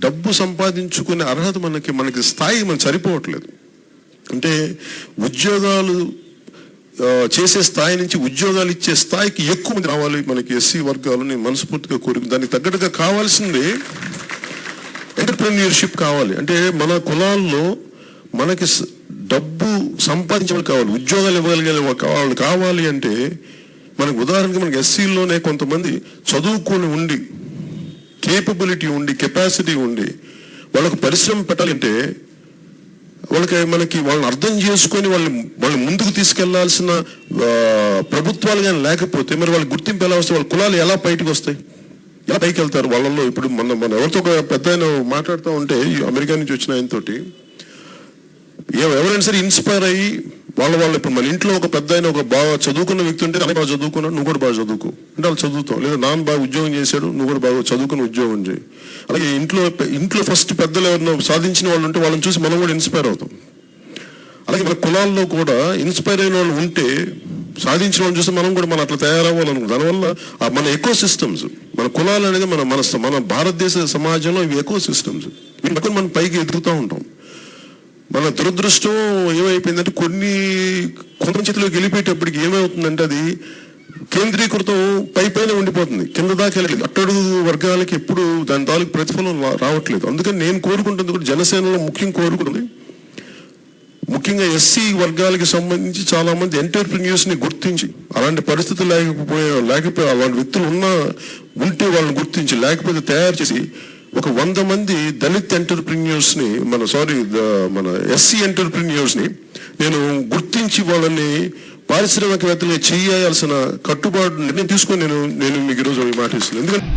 డబ్బు సంపాదించుకునే అర్హత మనకి స్థాయి మనకు సరిపోవట్లేదు. అంటే ఉద్యోగాలు చేసే స్థాయి నుంచి ఉద్యోగాలు ఇచ్చే స్థాయికి ఎక్కువ మంది రావాలి మనకి ఎస్సీ వర్గాలు. నేను మనస్ఫూర్తిగా కోరిక దానికి తగ్గట్టుగా కావాల్సింది ఎంటర్‌ప్రెన్యూర్‌షిప్ కావాలి. అంటే మన కులాల్లో మనకి డబ్బు సంపాదించే కావాలి, ఉద్యోగాలు ఇవ్వగలిగే వాళ్ళు కావాలి. అంటే మనకు ఉదాహరణకి మనకి ఎస్సీలోనే కొంతమంది చదువుకొని ఉండి, కేపబిలిటీ ఉండి, కెపాసిటీ ఉండి వాళ్ళకు పరిశ్రమ పెట్టాలంటే వాళ్ళని అర్థం చేసుకొని వాళ్ళు ముందుకు తీసుకెళ్లాల్సిన ప్రభుత్వాలు కానీ లేకపోతే మరి వాళ్ళకి గుర్తింపు ఎలా వస్తాయి? వాళ్ళ కులాలు ఎలా బయటకు వస్తాయి, ఎలా పైకి వెళ్తారు? వాళ్ళల్లో ఇప్పుడు మన ఎవరితో ఒక పెద్ద ఆయన మాట్లాడుతూ ఉంటే అమెరికా నుంచి వచ్చిన ఆయనతోటి ఎవరైనా సరే ఇన్స్పైర్ అయ్యి వాళ్ళు ఇప్పుడు మన ఇంట్లో ఒక పెద్ద ఆయన ఒక బాగా చదువుకున్న వ్యక్తి ఉంటే అలా బాగా చదువుకున్నాడు, నువ్వు కూడా బాగా చదువుకో అంటే వాళ్ళు చదువుతాం. లేదా నాన్న బాగా ఉద్యోగం చేశాడు, నువ్వు కూడా బాగా చదువుకుని ఉద్యోగం చేయి. అలాగే ఇంట్లో ఫస్ట్ పెద్దలు ఎవరినో సాధించిన వాళ్ళు ఉంటే వాళ్ళని చూసి మనం కూడా ఇన్స్పైర్ అవుతాం. అలాగే మన కులాల్లో కూడా ఇన్స్పైర్ అయిన వాళ్ళు ఉంటే, సాధించిన వాళ్ళు చూస్తే మనం కూడా అట్లా తయారవ్వాలనుకుంటాం. దానివల్ల మన ఎకో సిస్టమ్స్, మన కులాలు అనేది మన భారతదేశ సమాజంలో ఇవి ఎకో సిస్టమ్స్, వీటిని మనం పైకి ఎదుగుతూ ఉంటాం. మన దురదృష్టం ఏమైపోయిందంటే కొంత చేతిలోకి వెళ్ళిపోయేటప్పటికి ఏమవుతుందంటే అది కేంద్రీకృతం పైన ఉండిపోతుంది, కింద దాకా వెళ్ళలేదు. అట్టడుగు వర్గాలకి ఎప్పుడు దాని తాలూకు ప్రతిఫలం రావట్లేదు. అందుకని నేను కోరుకుంటుంది కూడా, జనసేనలో కోరుకుంటుంది ముఖ్యంగా ఎస్సీ వర్గాలకి సంబంధించి చాలా మంది ఎంటర్‌ప్రెన్యూర్స్ ని గుర్తించి, అలాంటి పరిస్థితులు లేకపోతే అలాంటి వ్యక్తులు ఉంటే వాళ్ళని గుర్తించి, లేకపోతే తయారు చేసి ఒక 100 మంది దళిత్ ఎంటర్‌ప్రెన్యూర్స్ ని మన ఎస్సీ ఎంటర్‌ప్రెన్యూర్స్ ని నేను గుర్తించి వాళ్ళని పారిశ్రామికవేత్తలుగా చేయాల్సిన కట్టుబాటు నిర్ణయం తీసుకొని నేను మీకు ఈరోజు మాటిస్తున్నాను. ఎందుకంటే